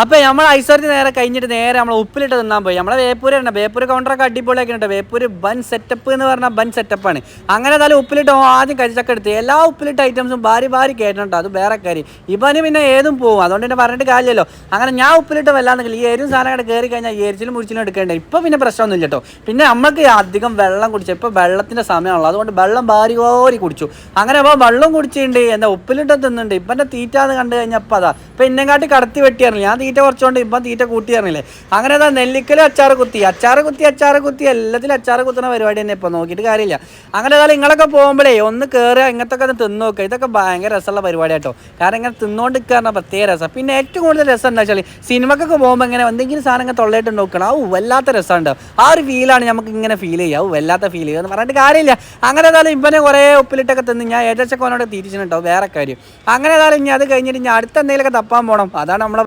അപ്പോൾ നമ്മൾ ഐശ്വര്യത്തിൽ നേരെ കഴിഞ്ഞിട്ട് നേരെ നമ്മൾ ഉപ്പിലിട്ട് തിന്നാൻ പോയി. നമ്മളെ വേപ്പൂര് തന്നെ, വേപ്പൂര് കൗണ്ടറൊക്കെ അടിപൊളിയാക്കി ഉണ്ട്. വേപ്പൂര് ബൻ സെറ്റപ്പ് എന്ന് പറഞ്ഞാൽ ബൻ സെറ്റപ്പാണ്. അങ്ങനെ ഏതായാലും ഉപ്പിലിട്ട് ആദ്യം കരിച്ചൊക്കെ എടുത്ത് എല്ലാ ഉപ്പിലിട്ട് ഐറ്റംസും ഭാരി കേട്ടിട്ടുണ്ട്. അത് വേറെ കാര്യം. ഇവന് പിന്നെ ഏതും പോകും, അതുകൊണ്ട് തന്നെ പറഞ്ഞിട്ട് കാര്യമല്ലോ. അങ്ങനെ ഞാൻ ഉപ്പിലിട്ട് വല്ലാന്നെങ്കിൽ ഈ എരിവും സാധനം കയറി കഴിഞ്ഞാൽ എരിച്ചിലും മുറിച്ചിലും എടുക്കേണ്ടത്. ഇപ്പോൾ പിന്നെ പ്രശ്നമൊന്നുമില്ല കേട്ടോ. പിന്നെ നമുക്ക് അധികം വെള്ളം കുടിച്ചു, ഇപ്പോൾ വെള്ളത്തിൻ്റെ സമയമാണല്ലോ, അതുകൊണ്ട് വെള്ളം ഭാരി കുടിച്ചു. അങ്ങനെ അപ്പോൾ വെള്ളം കുടിച്ചിട്ടുണ്ട്, എന്താ ഉപ്പിലിട്ട് തിന്നുന്നുണ്ട്. ഇപ്പം എൻ്റെ തീറ്റാന്ന് കണ്ടു കഴിഞ്ഞാൽ അപ്പോൾ അതാ ഇപ്പം എന്നെക്കാട്ടി കടത്തി വെട്ടിയാറില്ല. ഞാൻ തീറ്റ കുറച്ചുകൊണ്ട് ഇപ്പം തീറ്റ കൂട്ടിയാറില്ലേ. അങ്ങനെ അതാ നെല്ലിക്കലും അച്ചാറ് കുത്തി എല്ലാത്തിലും അച്ചാറ് കുത്തുന്ന പരിപാടി തന്നെ. ഇപ്പോൾ നോക്കിയിട്ട് കാര്യമില്ല. അങ്ങനെ ഏതായാലും നിങ്ങളൊക്കെ പോകുമ്പോഴേ ഒന്ന് കയറുക, ഇങ്ങനത്തെ ഒന്ന് തിന്ന് നോക്കുക. ഇതൊക്കെ ഭയങ്കര രസമുള്ള പരിപാടി കേട്ടോ. കാരണം ഇങ്ങനെ തിന്നുകൊണ്ട് കയറുന്ന പ്രത്യേക രസം. പിന്നെ ഏറ്റവും കൂടുതൽ രസം എന്താ വെച്ചാൽ സിനിമക്കൊക്കെ പോകുമ്പോൾ ഇങ്ങനെ എന്തെങ്കിലും സാധനങ്ങൾ തൊള്ളയിട്ട് നോക്കണം. വല്ലാത്ത രസമുണ്ട്. ആ ഒരു ഫീലാണ് നമുക്ക് ഇങ്ങനെ ഫീൽ ചെയ്യുക. വല്ലാത്ത ഫീൽ ചെയ്യുക എന്ന് പറഞ്ഞിട്ട് കാര്യമില്ല. അങ്ങനെ ഏതായാലും ഇവനെ കുറേ ഉപ്പിലിട്ടൊക്കെ തിന്ന് ഞാൻ ഏകദേശം അവനോട് തിരിച്ചിട്ടുണ്ടോ വേറെ കാര്യം. അങ്ങനെ ഏതായാലും ഇനി അത് കഴിഞ്ഞിട്ട് ഞാൻ അടുത്ത എന്തെങ്കിലുമൊക്കെ തപ്പാൻ പോകണം. അതാണ് നമ്മളെ